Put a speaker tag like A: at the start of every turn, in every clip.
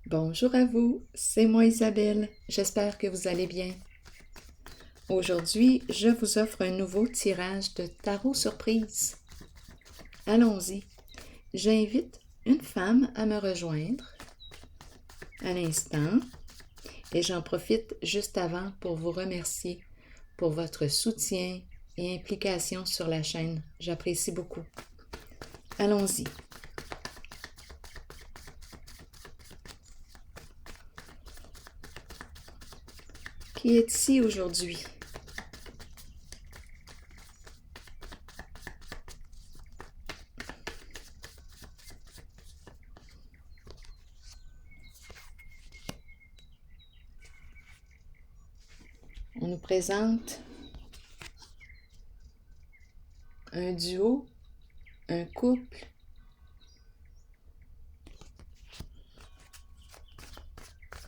A: Bonjour à vous, c'est moi Isabelle, j'espère que vous allez bien. Aujourd'hui, je vous offre un nouveau tirage de tarot surprise. Allons-y, j'invite une femme à me rejoindre à l'instant et j'en profite juste avant pour vous remercier pour votre soutien et implication sur la chaîne. J'apprécie beaucoup. Allons-y. Qui est ici aujourd'hui? On nous présente un duo, un couple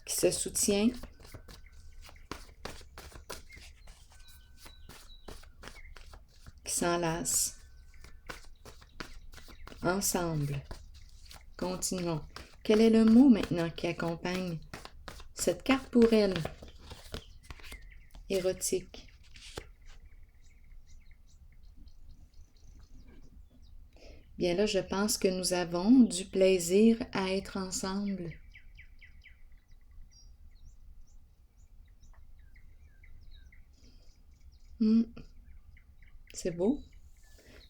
A: qui se soutient, qui s'enlace, ensemble. Continuons. Quel est le mot maintenant qui accompagne cette carte pour elle? Érotique. Bien là, je pense que nous avons du plaisir à être ensemble. C'est beau.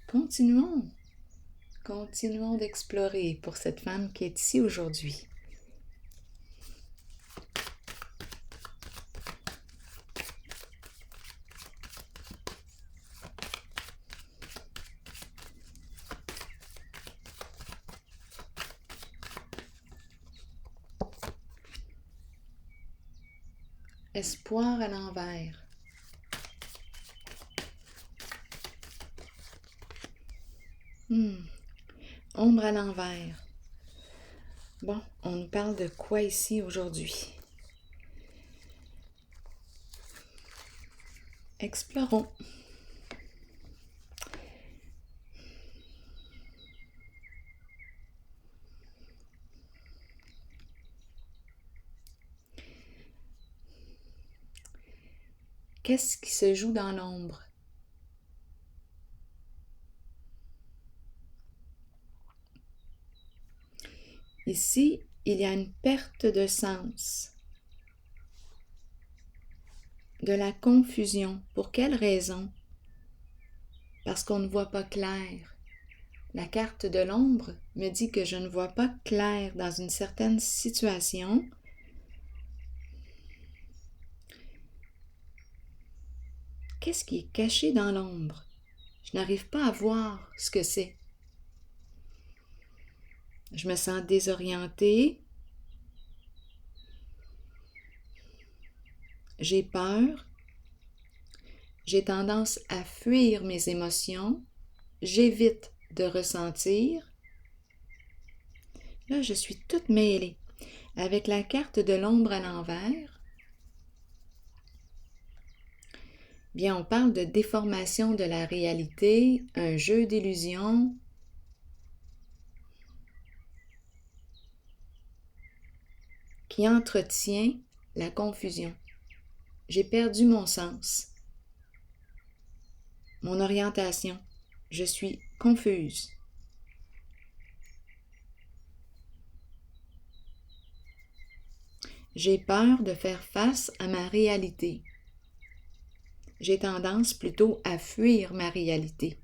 A: Continuons. Continuons d'explorer pour cette femme qui est ici aujourd'hui. Espoir à l'envers. Ombre à l'envers. Bon, on nous parle de quoi ici aujourd'hui? Explorons. Qu'est-ce qui se joue dans l'ombre? Ici, il y a une perte de sens, de la confusion. Pour quelle raison? Parce qu'on ne voit pas clair. La carte de l'ombre me dit que je ne vois pas clair dans une certaine situation. Qu'est-ce qui est caché dans l'ombre? Je n'arrive pas à voir ce que c'est. Je me sens désorientée. J'ai peur. J'ai tendance à fuir mes émotions. J'évite de ressentir. Là, je suis toute mêlée. Avec la carte de l'ombre à l'envers, bien, on parle de déformation de la réalité, un jeu d'illusions. Qui entretient la confusion. J'ai perdu mon sens, mon orientation. Je suis confuse. J'ai peur de faire face à ma réalité. J'ai tendance plutôt à fuir ma réalité.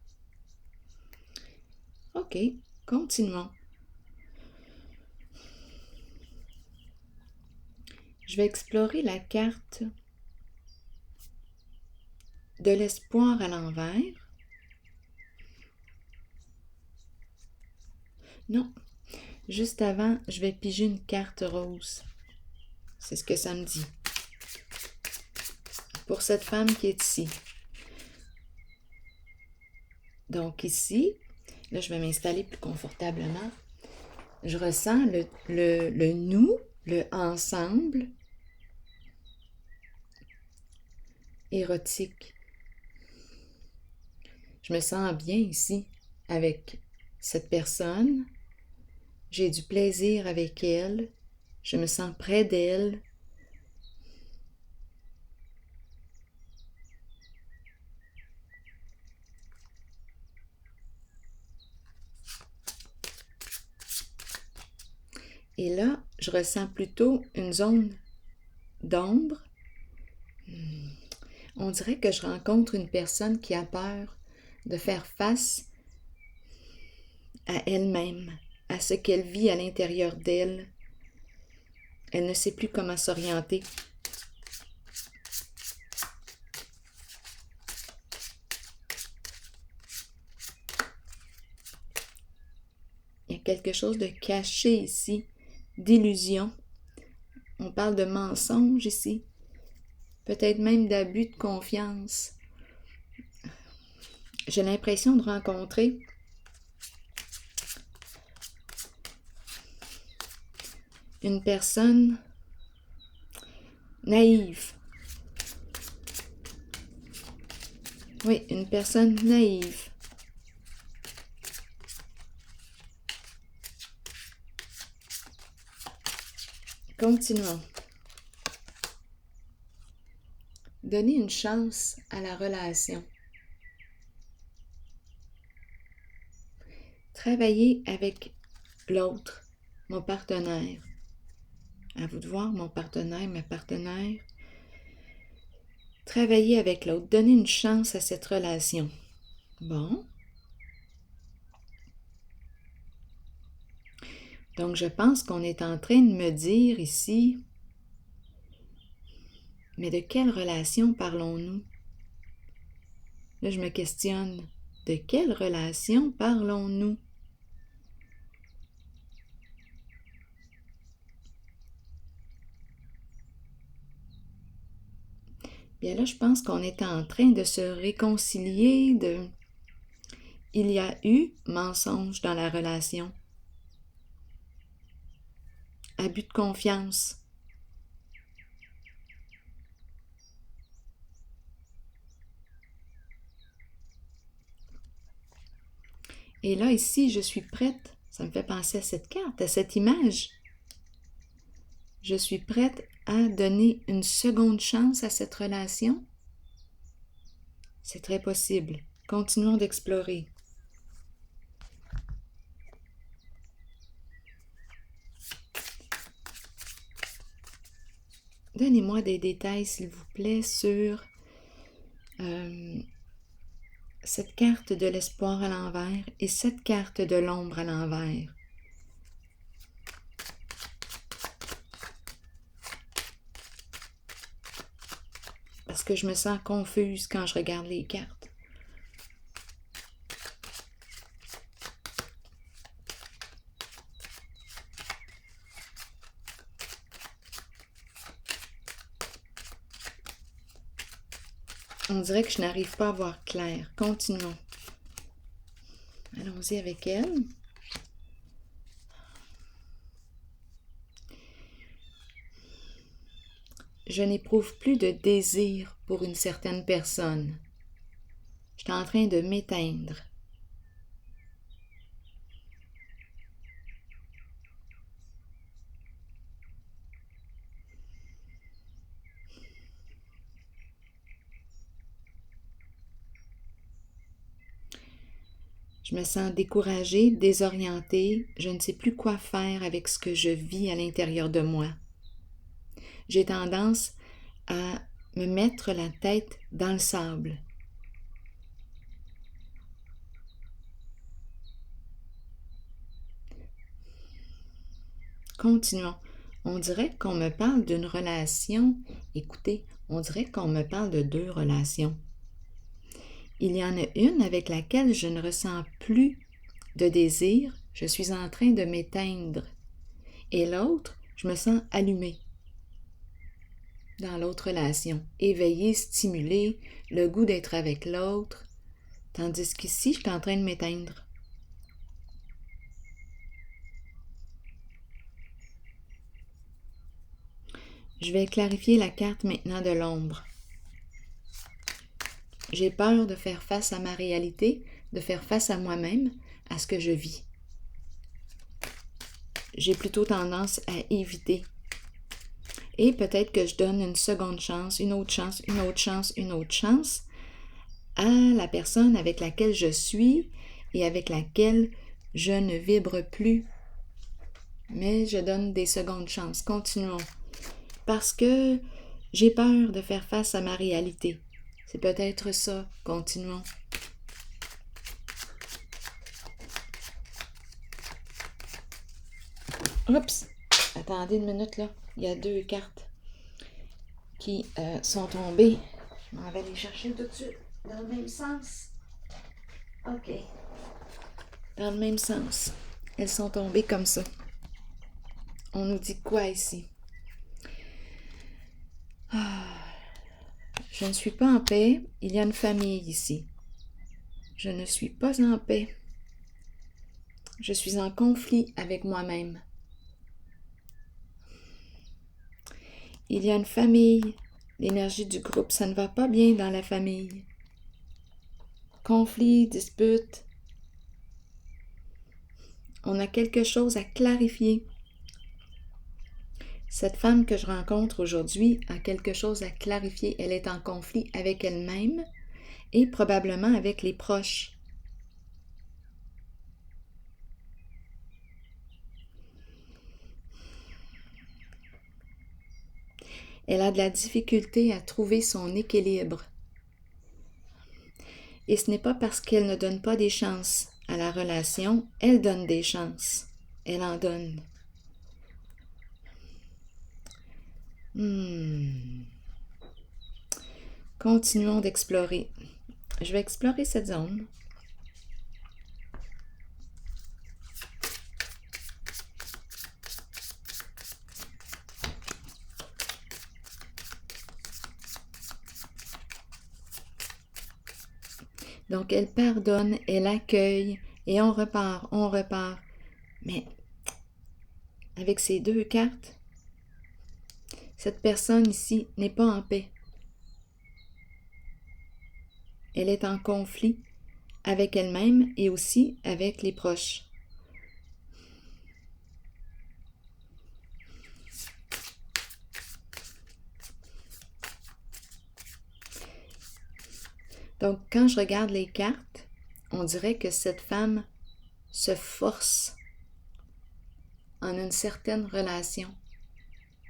A: OK, continuons. Je vais explorer la carte de l'espoir à l'envers. Non, juste avant, je vais piger une carte rose. C'est ce que ça me dit. Pour cette femme qui est ici. Donc ici, là je vais m'installer plus confortablement. Je ressens le nous, le ensemble érotique. Je me sens bien ici avec cette personne. J'ai du plaisir avec elle. Je me sens près d'elle. Et là, je ressens plutôt une zone d'ombre. On dirait que je rencontre une personne qui a peur de faire face à elle-même, à ce qu'elle vit à l'intérieur d'elle. Elle ne sait plus comment s'orienter. Il y a quelque chose de caché ici, d'illusion. On parle de mensonge ici, peut-être même d'abus de confiance. J'ai l'impression de rencontrer une personne naïve. Oui, une personne naïve. Continuons. Donnez une chance à la relation. Travaillez avec l'autre, mon partenaire. À vous de voir, mon partenaire, ma partenaire. Travaillez avec l'autre. Donnez une chance à cette relation. Bon. Donc, je pense qu'on est en train de me dire ici, mais de quelle relation parlons-nous? Là, je me questionne. De quelle relation parlons-nous? Bien là, je pense qu'on est en train de se réconcilier, Il y a eu mensonge dans la relation. Abus de confiance. Et là, ici, je suis prête. Ça me fait penser à cette carte, à cette image. Je suis prête à donner une seconde chance à cette relation. C'est très possible. Continuons d'explorer. Donnez-moi des détails, s'il vous plaît, sur cette carte de l'espoir à l'envers et cette carte de l'ombre à l'envers. Parce que je me sens confuse quand je regarde les cartes. On dirait que je n'arrive pas à voir clair. Continuons. Allons-y avec elle. Je n'éprouve plus de désir pour une certaine personne. Je suis en train de m'éteindre. Je me sens découragée, désorientée. Je ne sais plus quoi faire avec ce que je vis à l'intérieur de moi. J'ai tendance à me mettre la tête dans le sable. Continuons. On dirait qu'on me parle d'une relation. Écoutez, on dirait qu'on me parle de 2 relations. Il y en a une avec laquelle je ne ressens plus de désir. Je suis en train de m'éteindre. Et l'autre, je me sens allumée. Dans l'autre relation, éveillée, stimulée, le goût d'être avec l'autre, tandis qu'ici, je suis en train de m'éteindre. Je vais clarifier la carte maintenant de l'ombre. J'ai peur de faire face à ma réalité, de faire face à moi-même, à ce que je vis. j'ai plutôt tendance à éviter. Et peut-être que je donne une seconde chance, une autre chance, une autre chance, une autre chance à la personne avec laquelle je suis et avec laquelle je ne vibre plus. Mais je donne des secondes chances. Continuons. Parce que j'ai peur de faire face à ma réalité. C'est peut-être ça. Continuons. Oups! Attendez une minute là. Il y a 2 cartes qui sont tombées. Je m'en vais les chercher tout de suite. Dans le même sens. OK. Dans le même sens. Elles sont tombées comme ça. On nous dit quoi ici? Je ne suis pas en paix. Il y a une famille ici. Je ne suis pas en paix. Je suis en conflit avec moi-même. Il y a une famille. L'énergie du groupe, ça ne va pas bien dans la famille. Conflit, dispute. On a quelque chose à clarifier. Cette femme que je rencontre aujourd'hui a quelque chose à clarifier. Elle est en conflit avec elle-même et probablement avec les proches. Elle a de la difficulté à trouver son équilibre. Et ce n'est pas parce qu'elle ne donne pas des chances à la relation, elle donne des chances. Elle en donne. Continuons d'explorer. Je vais explorer cette zone. Donc, elle pardonne, elle accueille, et on repart, on repart. Mais, avec ces 2 cartes, cette personne ici n'est pas en paix. Elle est en conflit avec elle-même et aussi avec les proches. Donc, quand je regarde les cartes, on dirait que cette femme se force en une certaine relation.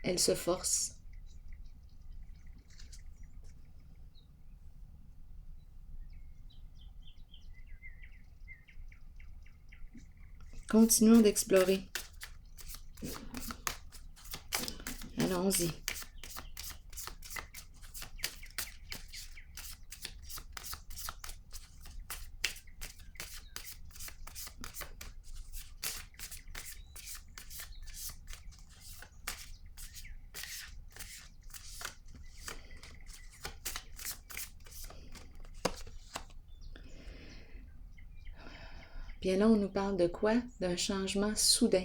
A: Elle se force. Continuons d'explorer. Allons-y. Bien là, on nous parle de quoi? D'un changement soudain.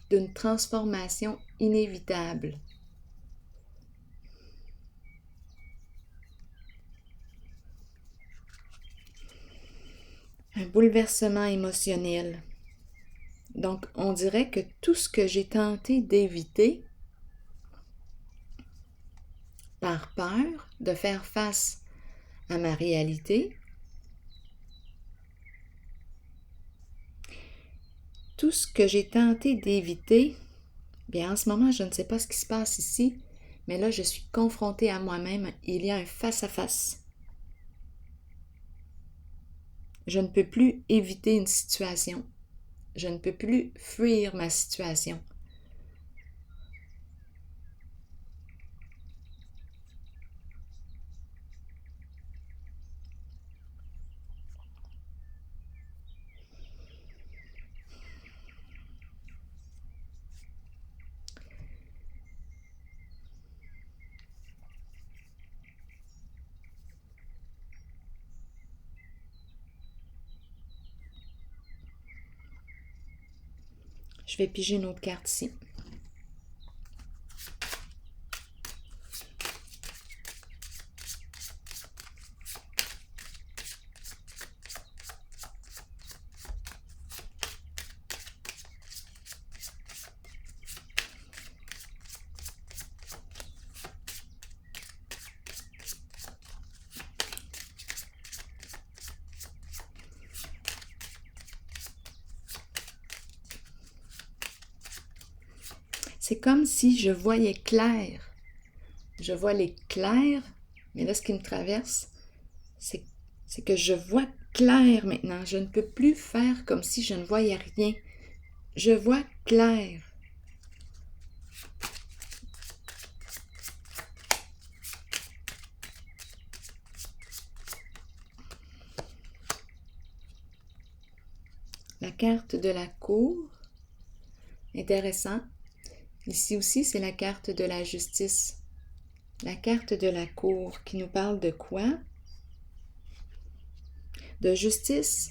A: D'une transformation inévitable. Un bouleversement émotionnel. Donc, on dirait que tout ce que j'ai tenté d'éviter par peur de faire face à ma réalité, tout ce que j'ai tenté d'éviter, bien en ce moment, je ne sais pas ce qui se passe ici, mais là, je suis confrontée à moi-même. Il y a un face-à-face. Je ne peux plus éviter une situation. Je ne peux plus fuir ma situation. Je vais piger une autre carte ici. c'est comme si je voyais clair. Je vois l'éclair, mais là, ce qui me traverse, c'est que je vois clair maintenant. Je ne peux plus faire comme si je ne voyais rien. Je vois clair. La carte de la cour, intéressant. Ici aussi, c'est la carte de la justice. La carte de la cour qui nous parle de quoi? De justice,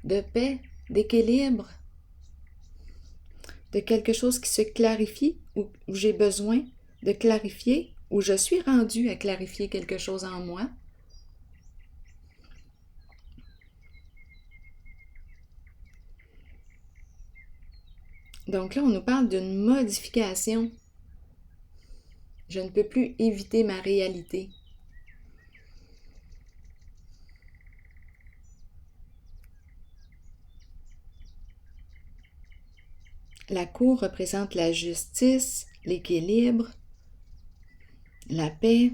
A: de paix, d'équilibre, de quelque chose qui se clarifie, où j'ai besoin de clarifier, où je suis rendu à clarifier quelque chose en moi. Donc là, on nous parle d'une modification. Je ne peux plus éviter ma réalité. La cour représente la justice, l'équilibre, la paix.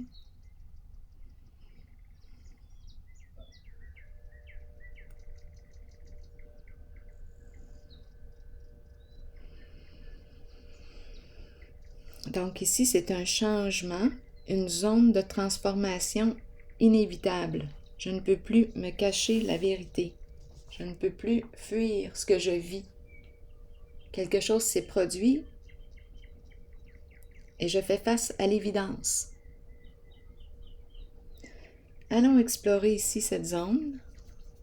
A: Donc ici, c'est un changement, une zone de transformation inévitable. Je ne peux plus me cacher la vérité. Je ne peux plus fuir ce que je vis. Quelque chose s'est produit et je fais face à l'évidence. Allons explorer ici cette zone.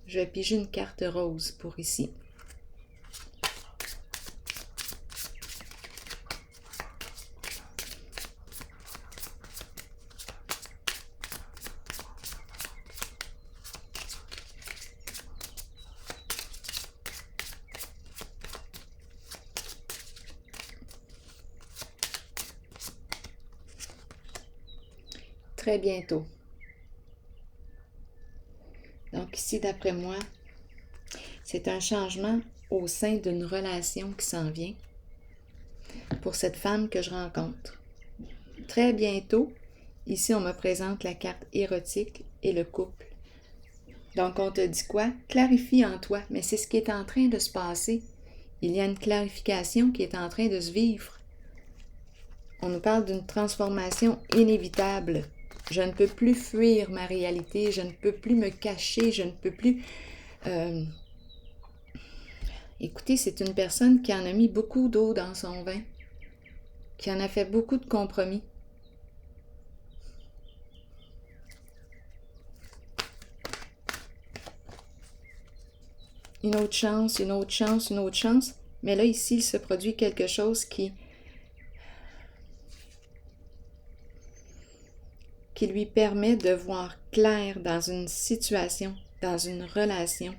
A: Je vais piger une carte rose pour ici. Très bientôt. Donc ici, d'après moi, c'est un changement au sein d'une relation qui s'en vient pour cette femme que je rencontre. Très bientôt, ici, on me présente la carte érotique et le couple. Donc, on te dit quoi? Clarifie en toi, mais c'est ce qui est en train de se passer. Il y a une clarification qui est en train de se vivre. On nous parle d'une transformation inévitable. Je ne peux plus fuir ma réalité, je ne peux plus me cacher, je ne peux plus... Écoutez, c'est une personne qui en a mis beaucoup d'eau dans son vin, qui en a fait beaucoup de compromis. Une autre chance, une autre chance, une autre chance. Mais là, ici, il se produit quelque chose qui lui permet de voir clair dans une situation, dans une relation.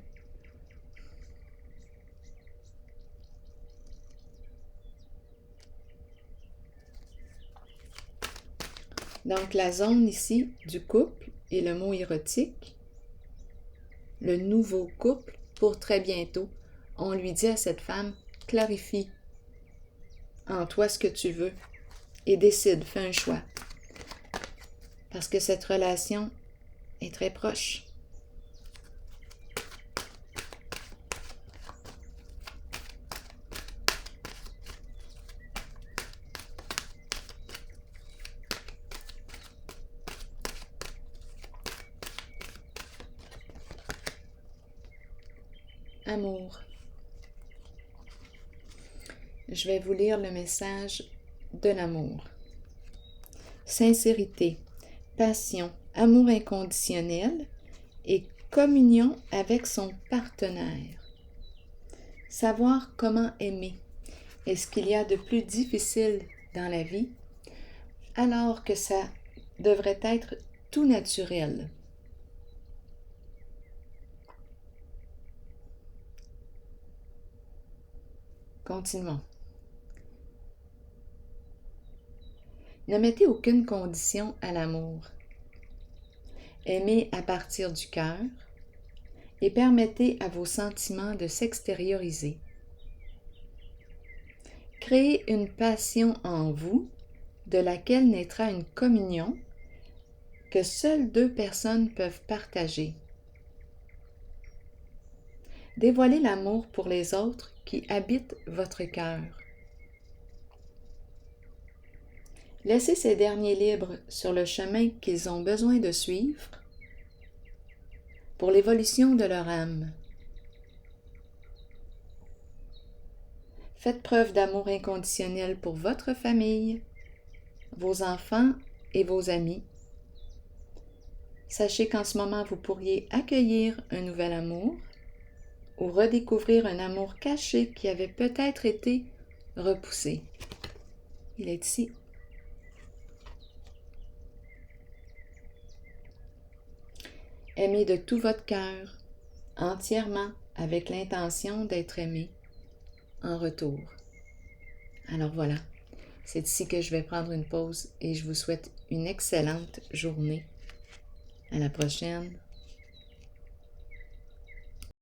A: Donc, la zone ici du couple et le mot érotique, le nouveau couple pour très bientôt. On lui dit à cette femme, clarifie en toi ce que tu veux et décide, fais un choix. Parce que cette relation est très proche. Amour. Je vais vous lire le message de l'amour. Sincérité, passion, amour inconditionnel et communion avec son partenaire. Savoir comment aimer est ce qu'il y a de plus difficile dans la vie, alors que ça devrait être tout naturel. Continuons. Ne mettez aucune condition à l'amour. Aimez à partir du cœur et permettez à vos sentiments de s'extérioriser. Créez une passion en vous de laquelle naîtra une communion que seules deux personnes peuvent partager. Dévoilez l'amour pour les autres qui habite votre cœur. Laissez ces derniers libres sur le chemin qu'ils ont besoin de suivre pour l'évolution de leur âme. Faites preuve d'amour inconditionnel pour votre famille, vos enfants et vos amis. Sachez qu'en ce moment, vous pourriez accueillir un nouvel amour ou redécouvrir un amour caché qui avait peut-être été repoussé. Il est ici. Aimez de tout votre cœur, entièrement, avec l'intention d'être aimé en retour. Alors voilà, c'est ici que je vais prendre une pause et je vous souhaite une excellente journée. À la prochaine.